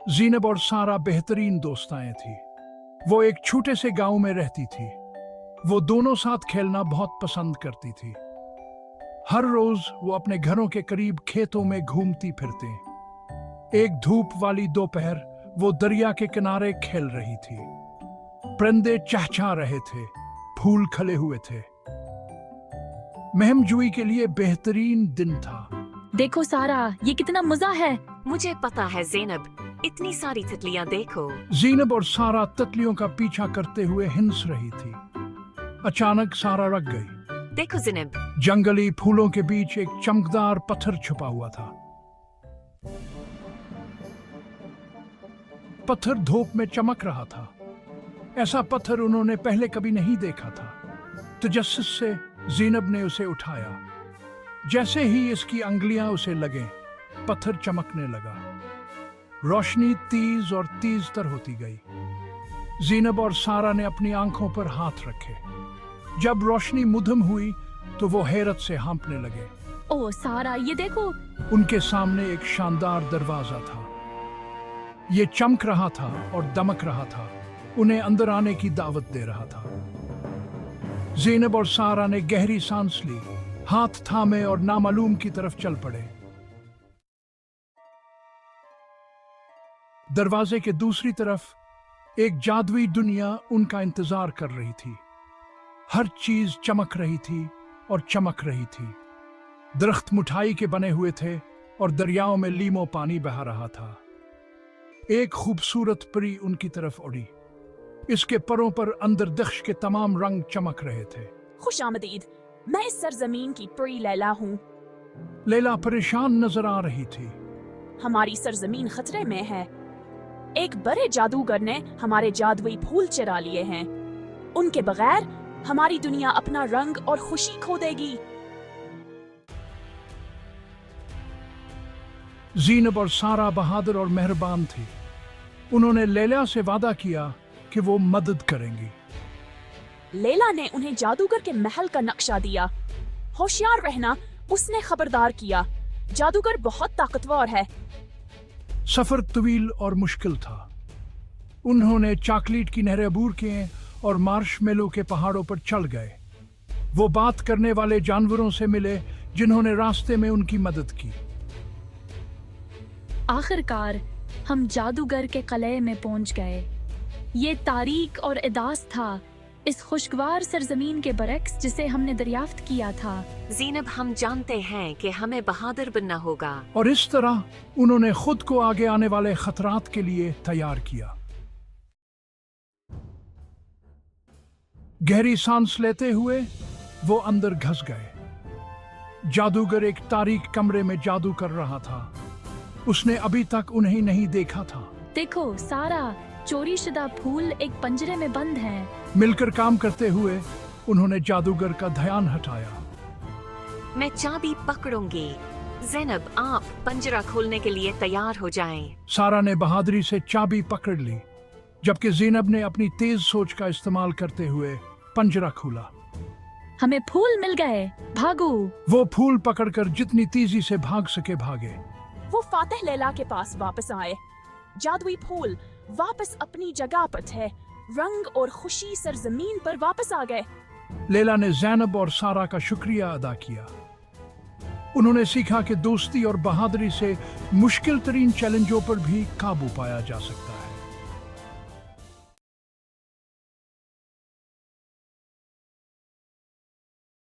ज़ीनब और सारा बेहतरीन दोस्ताएं थी। वो एक छोटे से गांव में रहती थी। वो दोनों साथ खेलना बहुत पसंद करती थी। हर रोज वो अपने घरों के करीब खेतों में घूमती फिरते। एक धूप वाली दोपहर वो दरिया के किनारे खेल रही थी। परिंदे चहचहा रहे थे, फूल खिले हुए थे। महमजूई के लिए बेहतरीन दिन था। देखो सारा, ये कितना मजा है। मुझे पता है ज़ैनब, इतनी सारी तितलियां देखो। ज़ीनब और सारा तितलियों का पीछा करते हुए हिंस रही थी। अचानक सारा रुक गई। देखो ज़ैनब, जंगली फूलों के बीच एक चमकदार पत्थर छुपा हुआ था। पत्थर धूप में चमक रहा था। ऐसा पत्थर उन्होंने पहले कभी नहीं देखा था। तजस्सुस से ज़ीनब ने उसे उठाया। जैसे ही इसकी अंगुलियां उसे लगे, पत्थर चमकने लगा। रोशनी तेज और तेज तर होती गई। ज़ीनब और सारा ने अपनी आंखों पर हाथ रखे। जब रोशनी मुधम हुई तो वो हैरत से हाँफने लगे। ओ सारा, ये देखो। उनके सामने एक शानदार दरवाजा था। ये चमक रहा था और दमक रहा था, उन्हें अंदर आने की दावत दे रहा था। ज़ीनब और सारा ने गहरी सांस ली, हाथ थामे और नामालूम की तरफ चल पड़े। दरवाजे के दूसरी तरफ एक जादुई दुनिया उनका इंतजार कर रही थी। हर चीज चमक रही थी और चमक रही थी। दरख्त मिठाई के बने हुए थे और दरियाओं में लीमो पानी बहा रहा था। एक खूबसूरत परी उनकी तरफ उड़ी। इसके परों पर अंदर दख्श के तमाम रंग चमक रहे थे। खुश आमदीद, मैं इस सरजमीन की परी लैला हूँ। लैला परेशान नजर आ रही थी। हमारी सरजमीन खतरे में है। एक बड़े जादूगर ने हमारे जादुई फूल चुरा लिए हैं। उनके बगैर हमारी दुनिया अपना रंग और खुशी खो देगी। ज़ीनब और सारा बहादुर और मेहरबान थी। उन्होंने लैला से वादा किया कि वो मदद करेंगी। लैला ने उन्हें जादूगर के महल का नक्शा दिया। होशियार रहना, उसने खबरदार किया, जादूगर बहुत ताकतवर है। सफर तवील और मुश्किल था। उन्होंने चॉकलेट की नहरें अबूर किए और मार्शमेलो के पहाड़ों पर चढ़ गए। वो बात करने वाले जानवरों से मिले जिन्होंने रास्ते में उनकी मदद की। आखिरकार हम जादूगर के किले में पहुंच गए। ये तारीख और उदास था, इस खुशगवार सरजमीन के बरक्स जिसे हमने दरियाफ्त किया था। ज़ैनब, हम जानते हैं कि हमें बहादुर बनना होगा। और इस तरह उन्होंने खुद को आगे आने वाले खतरात के लिए तैयार किया। गहरी सांस लेते हुए वो अंदर घुस गए। जादूगर एक तारीक कमरे में जादू कर रहा था। उसने अभी तक उन्हें नहीं देखा था। देखो सारा, चोरी शुदा फूल एक पंजरे में बंद हैं। मिलकर काम करते हुए उन्होंने जादूगर का ध्यान हटाया। मैं चाबी पकड़ूंगी। ज़ैनब, आप पंजरा खोलने के लिए तैयार हो जाएं। सारा ने बहादुरी से चाबी पकड़ ली, जबकि ज़ैनब ने अपनी तेज सोच का इस्तेमाल करते हुए पंजरा खोला। हमें फूल मिल गए, भागो। वो फूल पकड़कर जितनी तेजी से भाग सके भागे। वो फातिह लैला के पास वापस आए। जादुई फूल वापस अपनी जगह पर थे। रंग और खुशी सरजमीन पर वापस आ गए। लैला ने ज़ैनब और सारा का शुक्रिया अदा किया। उन्होंने सीखा कि दोस्ती और बहादुरी से मुश्किल तरीन चैलेंजों पर भी काबू पाया जा सकता है।